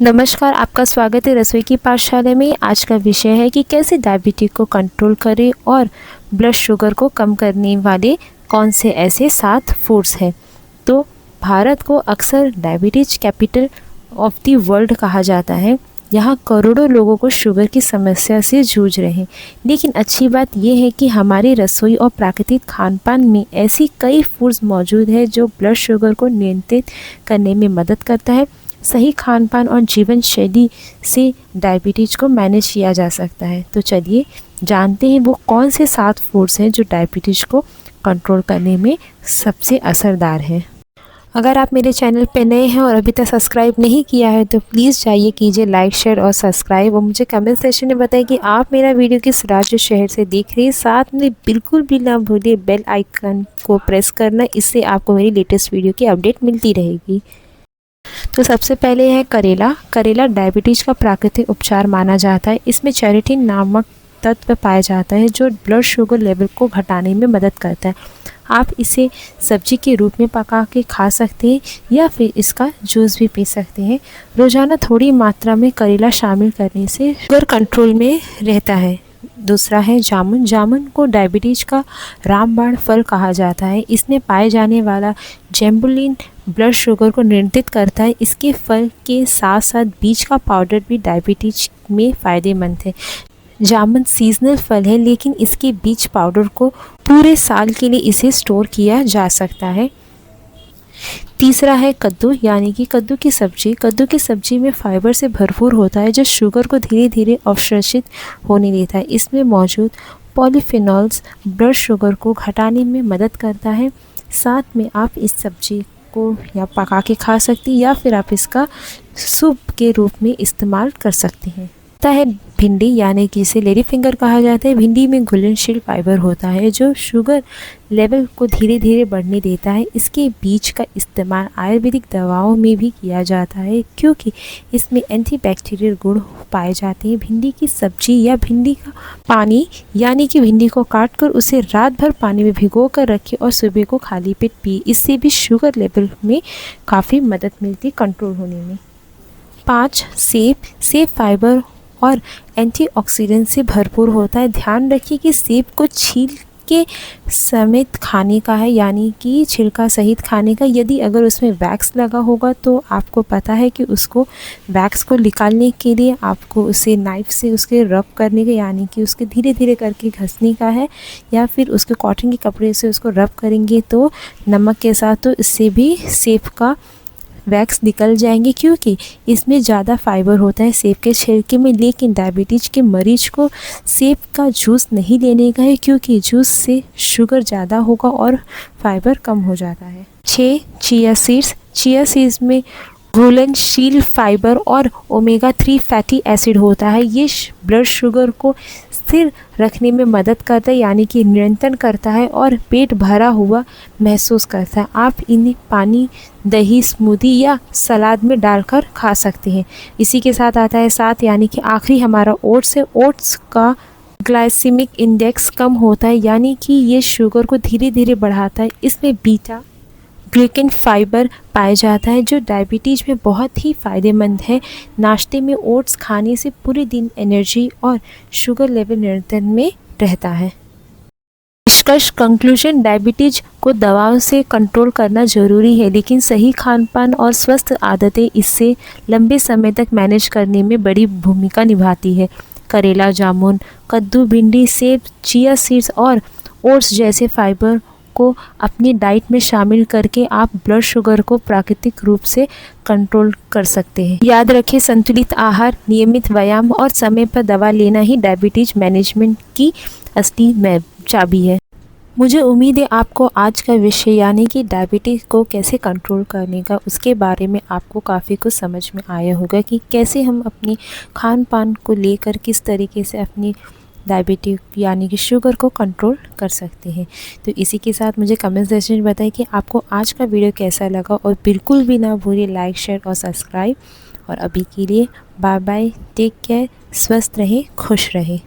नमस्कार, आपका स्वागत है रसोई की पाठशाला में। आज का विषय है कि कैसे डायबिटीज़ को कंट्रोल करें और ब्लड शुगर को कम करने वाले कौन से ऐसे 7 फूड्स हैं। तो भारत को अक्सर diabetes capital of the world कहा जाता है। यहाँ करोड़ों लोगों को शुगर की समस्या से जूझ रहे हैं। लेकिन अच्छी बात यह है कि हमारी रसोई और प्राकृतिक खान पान में ऐसी कई फूड्स मौजूद है जो ब्लड शुगर को नियंत्रित करने में मदद करता है। सही खान पान और जीवन शैली से डायबिटीज़ को मैनेज किया जा सकता है। तो चलिए जानते हैं वो कौन से 7 फूड्स हैं जो डायबिटीज़ को कंट्रोल करने में सबसे असरदार हैं। अगर आप मेरे चैनल पे नए हैं और अभी तक सब्सक्राइब नहीं किया है तो प्लीज़ जाइए कीजिए लाइक, शेयर और सब्सक्राइब, और मुझे कमेंट सेक्शन में बताइए कि आप मेरा वीडियो किस राज्य शहर से देख रही हैं। साथ में बिल्कुल भी ना भूलिए बेल आइकन को प्रेस करना, इससे आपको मेरी लेटेस्ट वीडियो की अपडेट मिलती रहेगी। तो सबसे पहले है करेला। करेला डायबिटीज़ का प्राकृतिक उपचार माना जाता है। इसमें चेरेटिन नामक तत्व पाया जाता है जो ब्लड शुगर लेवल को घटाने में मदद करता है। आप इसे सब्जी के रूप में पका के खा सकते हैं या फिर इसका जूस भी पी सकते हैं। रोज़ाना थोड़ी मात्रा में करेला शामिल करने से शुगर कंट्रोल में रहता है। दूसरा है जामुन। जामुन को डायबिटीज़ का रामबाण फल कहा जाता है। इसमें पाए जाने वाला जेम्बुलिन ब्लड शुगर को नियंत्रित करता है। इसके फल के साथ साथ बीज का पाउडर भी डायबिटीज में फ़ायदेमंद है। जामुन सीजनल फल है लेकिन इसके बीज पाउडर को पूरे साल के लिए इसे स्टोर किया जा सकता है। तीसरा है कद्दू, यानी कि कद्दू की सब्जी। कद्दू की सब्जी में फाइबर से भरपूर होता है जो शुगर को धीरे धीरे अवशोषित होने देता है। इसमें मौजूद पॉलीफेनॉल्स ब्लड शुगर को घटाने में मदद करता है। साथ में आप इस सब्जी को या पका के खा सकती हैं या फिर आप इसका सूप के रूप में इस्तेमाल कर सकते हैं। है भिंडी, यानी कि इसे लेडी फिंगर कहा जाता है। भिंडी में घुलनशील फाइबर होता है जो शुगर लेवल को धीरे धीरे बढ़ने देता है। इसके बीज का इस्तेमाल आयुर्वेदिक दवाओं में भी किया जाता है क्योंकि इसमें एंटीबैक्टीरियल गुण पाए जाते हैं। भिंडी की सब्जी या भिंडी का पानी, यानी कि भिंडी को काट कर उसे रात भर पानी में भिगो कर रखें और सुबह को खाली पेट पिए। इससे भी शुगर लेवल में काफ़ी मदद मिलती कंट्रोल होने में। 5 सेब। सेब फाइबर और एंटीऑक्सीडेंट से भरपूर होता है। ध्यान रखिए कि सेब को छील के समेत खाने का है, यानी कि छिलका सहित खाने का। यदि अगर उसमें वैक्स लगा होगा तो आपको पता है कि उसको वैक्स को निकालने के लिए आपको उसे नाइफ से उसके रब करने का, यानी कि उसके धीरे धीरे करके घसने का है, या फिर उसके कॉटन के कपड़े से उसको रब करेंगे तो नमक के साथ, तो इससे भी सेब का वैक्स निकल जाएंगे क्योंकि इसमें ज़्यादा फाइबर होता है सेब के छिलके में। लेकिन डायबिटीज़ के मरीज को सेब का जूस नहीं लेने का है क्योंकि जूस से शुगर ज़्यादा होगा और फाइबर कम हो जाता है। 6 चिया सीड्स। चिया सीड्स में घुलनशील फाइबर और ओमेगा 3 फैटी एसिड होता है। ये ब्लड शुगर को स्थिर रखने में मदद करता है, यानी कि नियंत्रण करता है और पेट भरा हुआ महसूस करता है। आप इन्हें पानी, दही, स्मूदी या सलाद में डालकर खा सकते हैं। इसी के साथ आता है 7, यानी कि आखिरी हमारा ओट्स है। ओट्स का ग्लाइसेमिक इंडेक्स कम होता है, यानी कि ये शुगर को धीरे धीरे बढ़ाता है। इसमें बीटा ग्लूकेन फाइबर पाया जाता है जो डायबिटीज़ में बहुत ही फ़ायदेमंद है। नाश्ते में ओट्स खाने से पूरे दिन एनर्जी और शुगर लेवल नियंत्रण में रहता है। निष्कर्ष, कंक्लूजन, डायबिटीज़ को दवाओं से कंट्रोल करना ज़रूरी है लेकिन सही खान पान और स्वस्थ आदतें इससे लंबे समय तक मैनेज करने में बड़ी भूमिका निभाती है। करेला, जामुन, कद्दू, भिंडी, सेब, चिया सीड्स और ओट्स जैसे फाइबर को अपनी डाइट में शामिल करके आप ब्लड शुगर को प्राकृतिक रूप से कंट्रोल कर सकते हैं। याद रखें, संतुलित आहार, नियमित व्यायाम और समय पर दवा लेना ही डायबिटीज मैनेजमेंट की असली चाबी है। मुझे उम्मीद है आपको आज का विषय, यानी कि डायबिटीज़ को कैसे कंट्रोल करने का, उसके बारे में आपको काफ़ी कुछ समझ में आया होगा कि कैसे हम अपनी खान पान को लेकर किस तरीके से अपनी डायबिटीज़ यानी कि शुगर को कंट्रोल कर सकते हैं। तो इसी के साथ मुझे कमेंट सेक्शन में बताएं कि आपको आज का वीडियो कैसा लगा, और बिल्कुल भी ना भूलिए लाइक, शेयर और सब्सक्राइब। और अभी के लिए बाय बाय, टेक केयर, स्वस्थ रहें, खुश रहें।